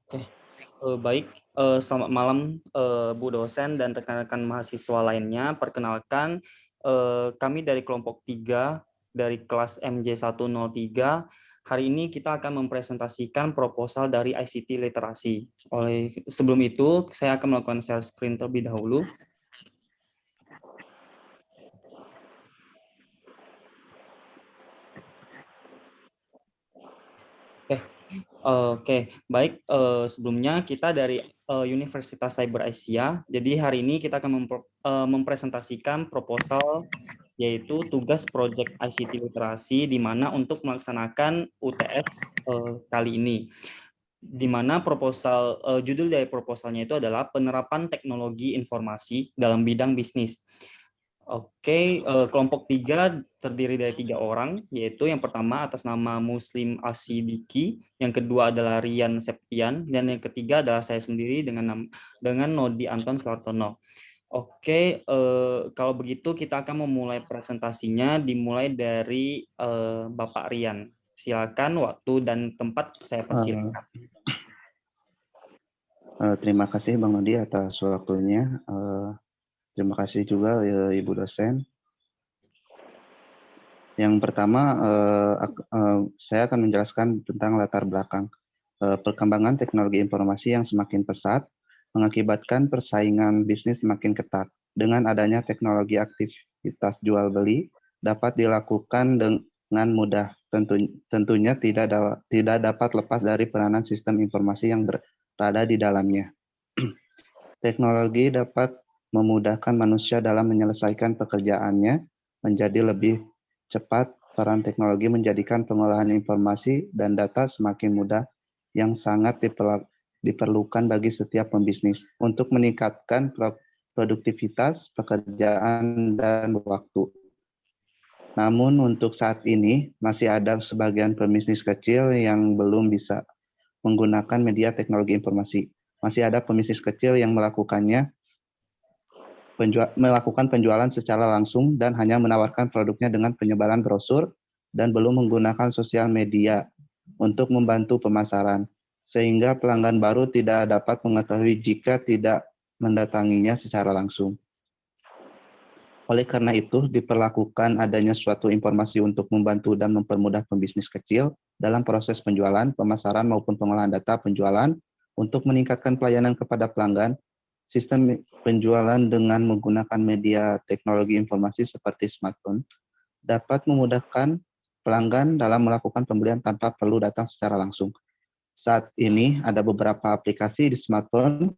Oke, baik, selamat malam, Bu dosen dan rekan-rekan mahasiswa lainnya. Perkenalkan, kami dari kelompok 3 dari kelas MJ103. Hari ini kita akan mempresentasikan proposal dari ICT literasi. Sebelum itu, saya akan melakukan share screen terlebih dahulu. Oke, baik. Sebelumnya kita dari Universitas Cyber Asia. Jadi hari ini kita akan mempresentasikan proposal yaitu tugas proyek ICT literasi di mana untuk melaksanakan UTS kali ini. Di mana judul dari proposalnya itu adalah penerapan teknologi informasi dalam bidang bisnis. Oke, kelompok 3 terdiri dari 3 orang, yaitu yang pertama atas nama Muslim Asidiki, yang kedua adalah Rian Septian, dan yang ketiga adalah saya sendiri dengan Nodi Anton Suartono. Oke, kalau begitu kita akan memulai presentasinya dimulai dari Bapak Rian. Silakan waktu dan tempat saya persilakan. Terima kasih Bang Nodi atas waktunya. Terima kasih juga Ibu dosen. Yang pertama, saya akan menjelaskan tentang latar belakang perkembangan teknologi informasi yang semakin pesat mengakibatkan persaingan bisnis semakin ketat. Dengan adanya teknologi, aktivitas jual beli dapat dilakukan dengan mudah. Tentunya tidak dapat lepas dari peranan sistem informasi yang berada di dalamnya. Teknologi dapat memudahkan manusia dalam menyelesaikan pekerjaannya menjadi lebih cepat. Peran teknologi menjadikan pengolahan informasi dan data semakin mudah yang sangat diperlukan bagi setiap pembisnis untuk meningkatkan produktivitas pekerjaan dan waktu. Namun untuk saat ini masih ada sebagian pembisnis kecil yang belum bisa menggunakan media teknologi informasi. Masih ada pembisnis kecil yang melakukan penjualan secara langsung dan hanya menawarkan produknya dengan penyebaran brosur dan belum menggunakan sosial media untuk membantu pemasaran, sehingga pelanggan baru tidak dapat mengetahui jika tidak mendatanginya secara langsung. Oleh karena itu, diperlakukan adanya suatu informasi untuk membantu dan mempermudah pembisnis kecil dalam proses penjualan, pemasaran maupun pengolahan data penjualan untuk meningkatkan pelayanan kepada pelanggan. Sistem penjualan dengan menggunakan media teknologi informasi seperti smartphone dapat memudahkan pelanggan dalam melakukan pembelian tanpa perlu datang secara langsung. Saat ini ada beberapa aplikasi di smartphone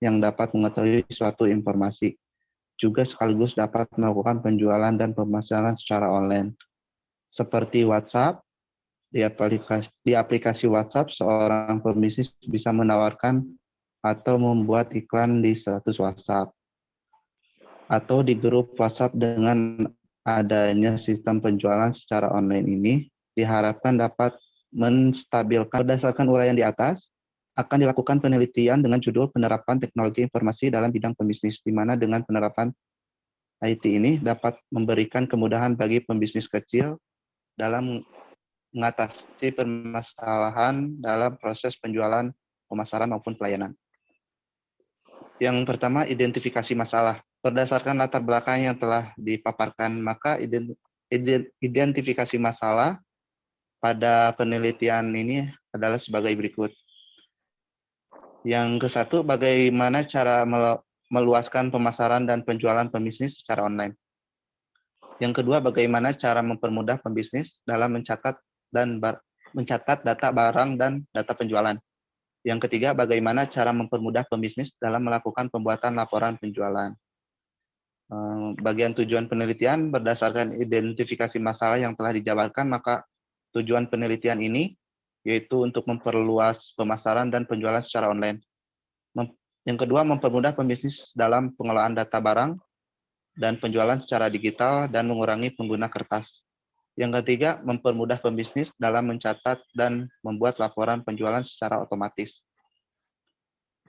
yang dapat mengetahui suatu informasi, juga sekaligus dapat melakukan penjualan dan pemasaran secara online. Seperti WhatsApp, di aplikasi WhatsApp, seorang pembisnis bisa menawarkan atau membuat iklan di status WhatsApp atau di grup WhatsApp. Dengan adanya sistem penjualan secara online ini diharapkan dapat menstabilkan. Berdasarkan uraian di atas, akan dilakukan penelitian dengan judul penerapan teknologi informasi dalam bidang pembisnis, di mana dengan penerapan IT ini dapat memberikan kemudahan bagi pembisnis kecil dalam mengatasi permasalahan dalam proses penjualan, pemasaran maupun pelayanan. Yang pertama, identifikasi masalah. Berdasarkan latar belakang yang telah dipaparkan, maka identifikasi masalah pada penelitian ini adalah sebagai berikut. Yang ke satu, bagaimana cara meluaskan pemasaran dan penjualan pembisnis secara online. Yang kedua, bagaimana cara mempermudah pembisnis dalam mencatat data barang dan data penjualan. Yang ketiga, bagaimana cara mempermudah pembisnis dalam melakukan pembuatan laporan penjualan. Bagian tujuan penelitian berdasarkan identifikasi masalah yang telah dijabarkan, maka tujuan penelitian ini yaitu untuk memperluas pemasaran dan penjualan secara online. Yang kedua, mempermudah pembisnis dalam pengolahan data barang dan penjualan secara digital dan mengurangi pengguna kertas. Yang ketiga, mempermudah pembisnis dalam mencatat dan membuat laporan penjualan secara otomatis.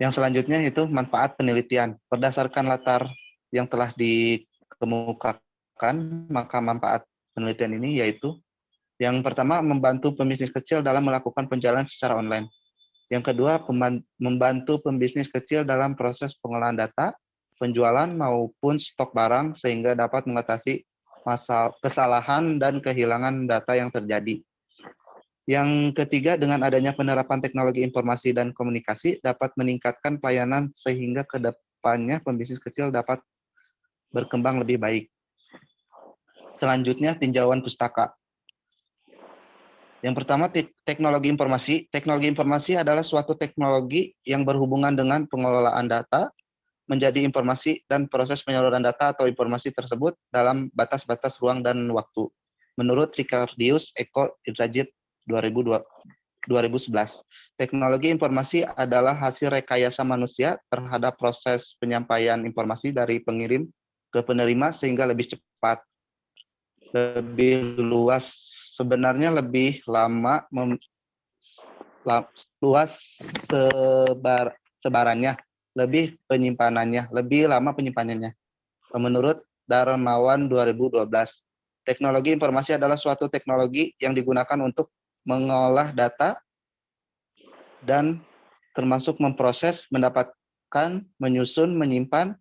Yang selanjutnya itu manfaat penelitian. Berdasarkan latar yang telah dikemukakan, maka manfaat penelitian ini yaitu yang pertama, membantu pembisnis kecil dalam melakukan penjualan secara online. Yang kedua, membantu pembisnis kecil dalam proses pengolahan data, penjualan maupun stok barang sehingga dapat mengatasi kesalahan dan kehilangan data yang terjadi. Yang ketiga, dengan adanya penerapan teknologi informasi dan komunikasi dapat meningkatkan pelayanan sehingga ke depannya pembisnis kecil dapat berkembang lebih baik. Selanjutnya, tinjauan pustaka. Yang pertama, teknologi informasi. Teknologi informasi adalah suatu teknologi yang berhubungan dengan pengelolaan data, menjadi informasi dan proses penyaluran data atau informasi tersebut dalam batas-batas ruang dan waktu. Menurut Ricardius Eko Indrajit 2011, teknologi informasi adalah hasil rekayasa manusia terhadap proses penyampaian informasi dari pengirim ke penerima sehingga lebih cepat, lebih luas, sebenarnya lebih lama, luas sebarannya, lebih penyimpanannya, lebih lama penyimpanannya. Menurut Darmawan 2012, teknologi informasi adalah suatu teknologi yang digunakan untuk mengolah data dan termasuk memproses, mendapatkan, menyusun, menyimpan,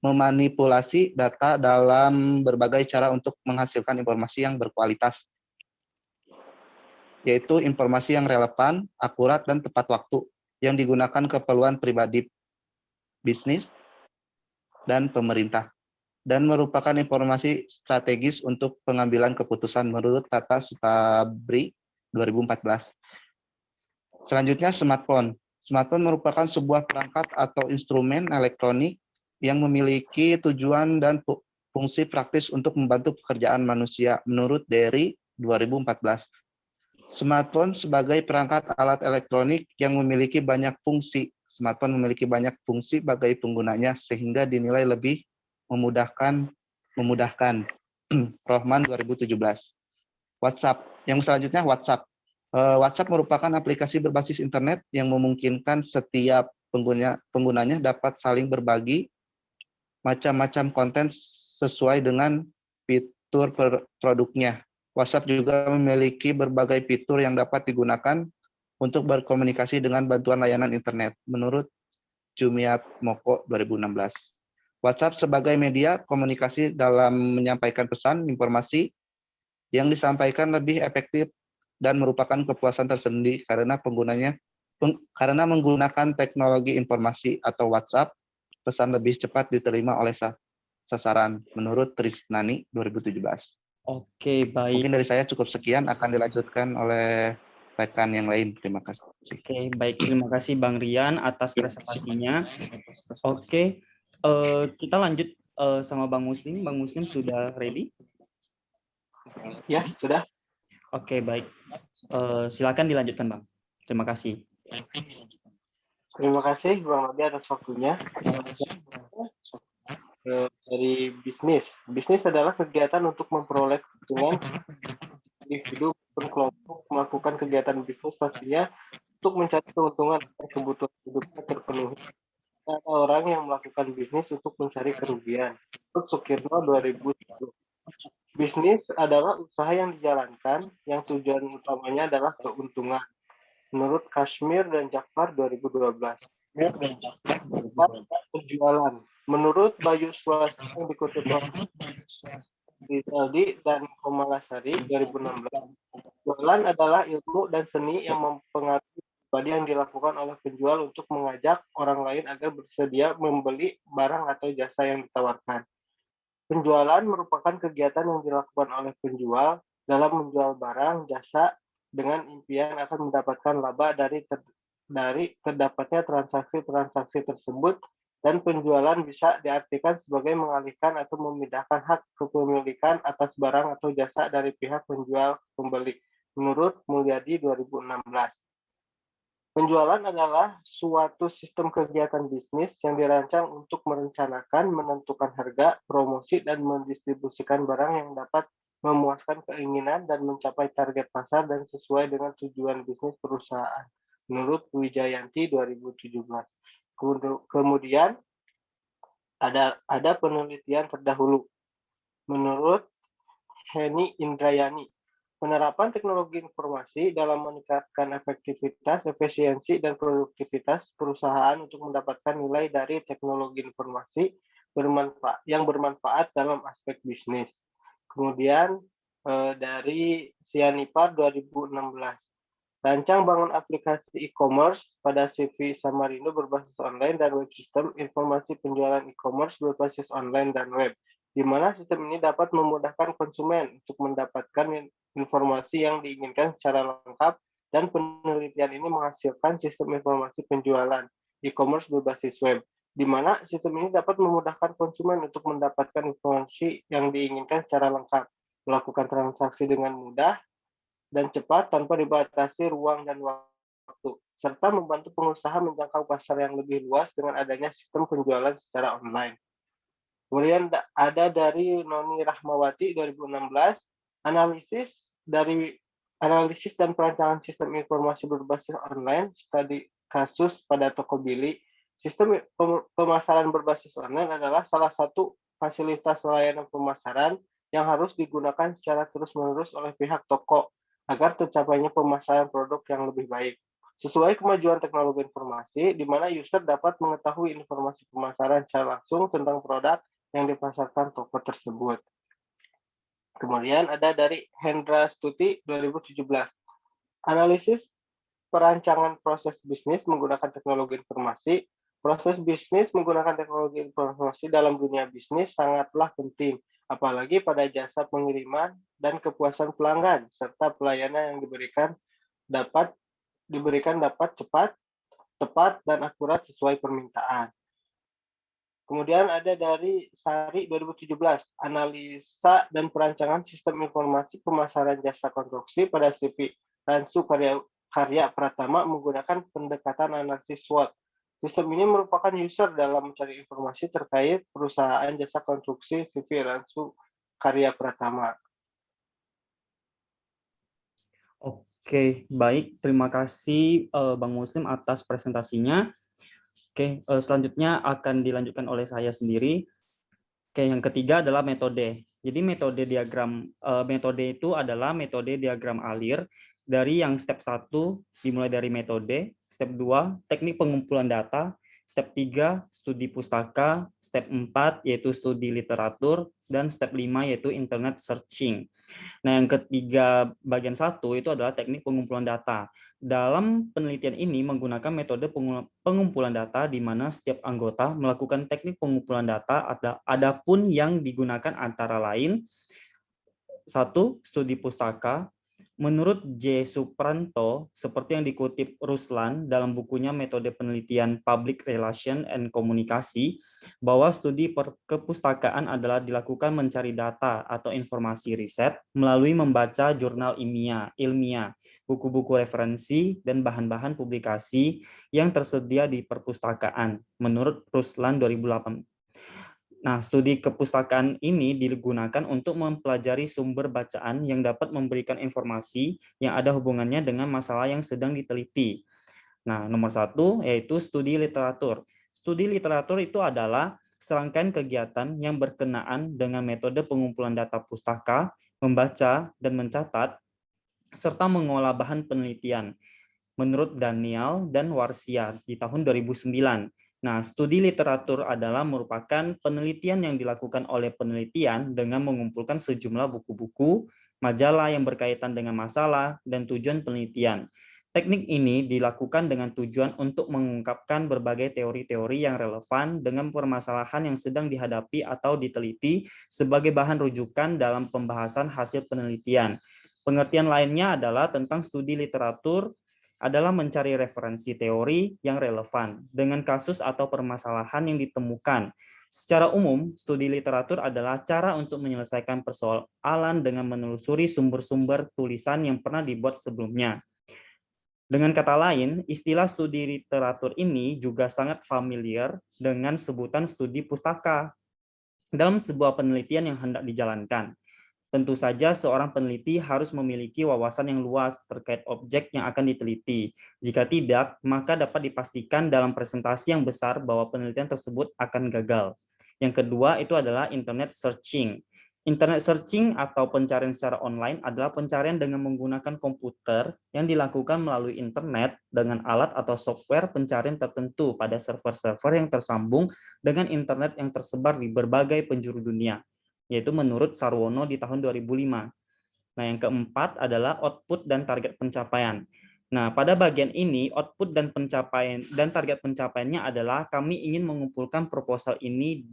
memanipulasi data dalam berbagai cara untuk menghasilkan informasi yang berkualitas, yaitu informasi yang relevan, akurat, dan tepat waktu, yang digunakan keperluan pribadi, bisnis, dan pemerintah, dan merupakan informasi strategis untuk pengambilan keputusan menurut Tata Sutabri 2014. Selanjutnya, smartphone. Smartphone merupakan sebuah perangkat atau instrumen elektronik yang memiliki tujuan dan fungsi praktis untuk membantu pekerjaan manusia menurut Derry 2014. Smartphone sebagai perangkat alat elektronik yang memiliki banyak fungsi. Smartphone memiliki banyak fungsi bagi penggunanya sehingga dinilai lebih memudahkan. Rohman 2017. WhatsApp. Yang selanjutnya WhatsApp. WhatsApp merupakan aplikasi berbasis internet yang memungkinkan setiap penggunanya dapat saling berbagi macam-macam konten sesuai dengan fitur produknya. WhatsApp juga memiliki berbagai fitur yang dapat digunakan untuk berkomunikasi dengan bantuan layanan internet, menurut Jumiat Moko 2016. WhatsApp sebagai media komunikasi dalam menyampaikan pesan, informasi yang disampaikan lebih efektif dan merupakan kepuasan tersendiri karena karena menggunakan teknologi informasi atau WhatsApp, pesan lebih cepat diterima oleh sasaran, menurut Trisnani 2017. Oke, baik. Mungkin dari saya cukup sekian, akan dilanjutkan oleh rekan yang lain. Terima kasih. Oke, baik. Terima kasih Bang Rian atas presentasinya. Oke, kita lanjut sama Bang Muslim. Bang Muslim sudah ready? Ya, sudah. Oke, baik. Silakan dilanjutkan, Bang. Terima kasih. Terima kasih Bang Adi atas waktunya. Dari bisnis. Bisnis adalah kegiatan untuk memperoleh keuntungan individu dan kelompok melakukan kegiatan bisnis pastinya untuk mencari keuntungan dan kebutuhan hidupnya terpenuhi. Ada orang yang melakukan bisnis untuk mencari kerugian. Menurut Sukirno 2010. Bisnis adalah usaha yang dijalankan yang tujuan utamanya adalah keuntungan. Menurut Kashmir dan Jafar 2012. Penjualan. Menurut Bayu Swasti yang dikutip Rizaldi dan Komalasari 2016. Jualan adalah ilmu dan seni yang mempengaruhi pribadi yang dilakukan oleh penjual untuk mengajak orang lain agar bersedia membeli barang atau jasa yang ditawarkan. Penjualan merupakan kegiatan yang dilakukan oleh penjual dalam menjual barang, jasa, dengan impian akan mendapatkan laba dari terdapatnya transaksi-transaksi tersebut, dan penjualan bisa diartikan sebagai mengalihkan atau memindahkan hak kepemilikan atas barang atau jasa dari pihak penjual pembeli, menurut Mulyadi 2016. Penjualan adalah suatu sistem kegiatan bisnis yang dirancang untuk merencanakan, menentukan harga, promosi, dan mendistribusikan barang yang dapat memuaskan keinginan dan mencapai target pasar dan sesuai dengan tujuan bisnis perusahaan, menurut Wijayanti 2017. Kemudian ada penelitian terdahulu. Menurut Heni Indrayani, Penerapan teknologi informasi dalam meningkatkan efektivitas, efisiensi, dan produktivitas perusahaan untuk mendapatkan nilai dari teknologi informasi yang bermanfaat dalam aspek bisnis. Kemudian dari Sianipar 2016. Rancang bangun aplikasi e-commerce pada CV Samarinda berbasis online dan web sistem informasi penjualan e-commerce berbasis online dan web, di mana sistem ini dapat memudahkan konsumen untuk mendapatkan informasi yang diinginkan secara lengkap, dan penelitian ini menghasilkan sistem informasi penjualan e-commerce berbasis web, di mana sistem ini dapat memudahkan konsumen untuk mendapatkan informasi yang diinginkan secara lengkap, melakukan transaksi dengan mudah dan cepat tanpa dibatasi ruang dan waktu, serta membantu pengusaha menjangkau pasar yang lebih luas dengan adanya sistem penjualan secara online. Kemudian ada dari Noni Rahmawati 2016, analisis dan perancangan sistem informasi berbasis online, studi kasus pada Tokobilly. Sistem pemasaran berbasis online adalah salah satu fasilitas layanan pemasaran yang harus digunakan secara terus-menerus oleh pihak toko agar tercapainya pemasaran produk yang lebih baik. Sesuai kemajuan teknologi informasi, di mana user dapat mengetahui informasi pemasaran secara langsung tentang produk yang dipasarkan toko tersebut. Kemudian ada dari Hendra Stuti 2017. Analisis perancangan proses bisnis menggunakan teknologi informasi. Proses bisnis menggunakan teknologi informasi dalam dunia bisnis sangatlah penting, apalagi pada jasa pengiriman dan kepuasan pelanggan, serta pelayanan yang dapat cepat, tepat, dan akurat sesuai permintaan. Kemudian ada dari Sari 2017, analisa dan perancangan sistem informasi pemasaran jasa konstruksi pada CV Ransu Karya Pratama menggunakan pendekatan analisis SWOT. Sistem ini merupakan user dalam mencari informasi terkait perusahaan jasa konstruksi CV Ransu Karya Pratama. Oke, baik. Terima kasih Bang Muslim atas presentasinya. Oke, selanjutnya akan dilanjutkan oleh saya sendiri. Oke, yang ketiga adalah metode. Jadi metode itu adalah metode diagram alir dari yang step 1 dimulai dari metode, step 2 teknik pengumpulan data, step 3 studi pustaka, step 4 yaitu studi literatur, dan step 5 yaitu internet searching. Nah, yang ketiga bagian 1 itu adalah teknik pengumpulan data. Dalam penelitian ini menggunakan metode pengumpulan data di mana setiap anggota melakukan teknik pengumpulan data, adapun yang digunakan antara lain 1. Studi pustaka. Menurut J. Supranto, seperti yang dikutip Ruslan dalam bukunya Metode Penelitian Public Relation and Komunikasi, bahwa studi kepustakaan adalah dilakukan mencari data atau informasi riset melalui membaca jurnal ilmiah, buku-buku referensi, dan bahan-bahan publikasi yang tersedia di perpustakaan, menurut Ruslan 2008. Nah, studi kepustakaan ini digunakan untuk mempelajari sumber bacaan yang dapat memberikan informasi yang ada hubungannya dengan masalah yang sedang diteliti. Nah, nomor 1 yaitu studi literatur. Studi literatur itu adalah serangkaian kegiatan yang berkenaan dengan metode pengumpulan data pustaka, membaca dan mencatat, serta mengolah bahan penelitian. Menurut Daniel dan Warsia di tahun 2009. Nah, studi literatur adalah merupakan penelitian yang dilakukan oleh penelitian dengan mengumpulkan sejumlah buku-buku, majalah yang berkaitan dengan masalah, dan tujuan penelitian. Teknik ini dilakukan dengan tujuan untuk mengungkapkan berbagai teori-teori yang relevan dengan permasalahan yang sedang dihadapi atau diteliti sebagai bahan rujukan dalam pembahasan hasil penelitian. Pengertian lainnya adalah tentang studi literatur adalah mencari referensi teori yang relevan dengan kasus atau permasalahan yang ditemukan. Secara umum, studi literatur adalah cara untuk menyelesaikan persoalan dengan menelusuri sumber-sumber tulisan yang pernah dibuat sebelumnya. Dengan kata lain, istilah studi literatur ini juga sangat familiar dengan sebutan studi pustaka dalam sebuah penelitian yang hendak dijalankan. Tentu saja seorang peneliti harus memiliki wawasan yang luas terkait objek yang akan diteliti. Jika tidak, maka dapat dipastikan dalam presentasi yang besar bahwa penelitian tersebut akan gagal. Yang kedua itu adalah internet searching. Internet searching atau pencarian secara online adalah pencarian dengan menggunakan komputer yang dilakukan melalui internet dengan alat atau software pencarian tertentu pada server-server yang tersambung dengan internet yang tersebar di berbagai penjuru dunia, yaitu menurut Sarwono di tahun 2005. Nah, yang keempat adalah output dan target pencapaian. Nah, pada bagian ini output dan pencapaian dan target pencapaiannya adalah kami ingin mengumpulkan proposal ini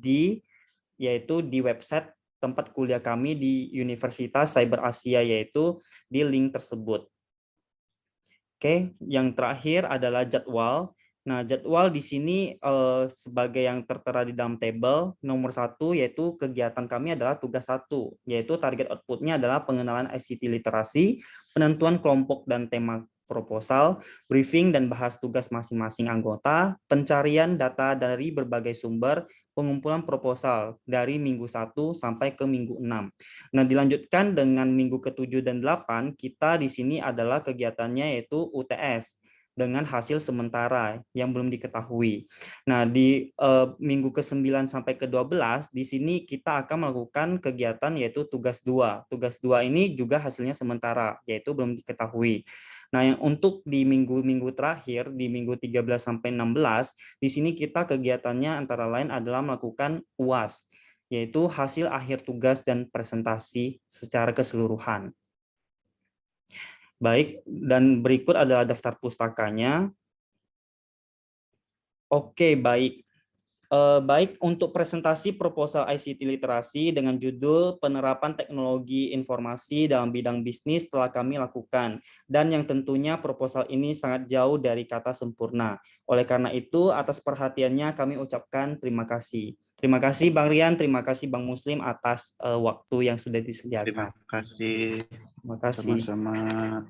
yaitu di website tempat kuliah kami di Universitas Cyber Asia, yaitu di link tersebut. Oke, yang terakhir adalah jadwal. Nah, jadwal di sini sebagai yang tertera di dalam tabel, nomor 1 yaitu kegiatan kami adalah tugas 1, yaitu target outputnya adalah pengenalan ICT literasi, penentuan kelompok dan tema proposal, briefing dan bahas tugas masing-masing anggota, pencarian data dari berbagai sumber, pengumpulan proposal dari minggu 1 sampai ke minggu 6. Nah, dilanjutkan dengan minggu ke-7 dan 8, kita di sini adalah kegiatannya yaitu UTS dengan hasil sementara yang belum diketahui. Nah, di minggu ke-9 sampai ke-12, di sini kita akan melakukan kegiatan yaitu tugas 2. Tugas 2 ini juga hasilnya sementara, yaitu belum diketahui. Nah, yang untuk di minggu-minggu terakhir, di minggu 13 sampai 16, di sini kita kegiatannya antara lain adalah melakukan UAS, yaitu hasil akhir tugas dan presentasi secara keseluruhan. Baik, dan berikut adalah daftar pustakanya. Oke, baik. Baik, untuk presentasi proposal ICT literasi dengan judul penerapan teknologi informasi dalam bidang bisnis telah kami lakukan, dan yang tentunya proposal ini sangat jauh dari kata sempurna. Oleh karena itu, atas perhatiannya kami ucapkan terima kasih. Terima kasih Bang Rian, terima kasih Bang Muslim atas waktu yang sudah disediakan. Terima kasih. Terima kasih. Sama-sama.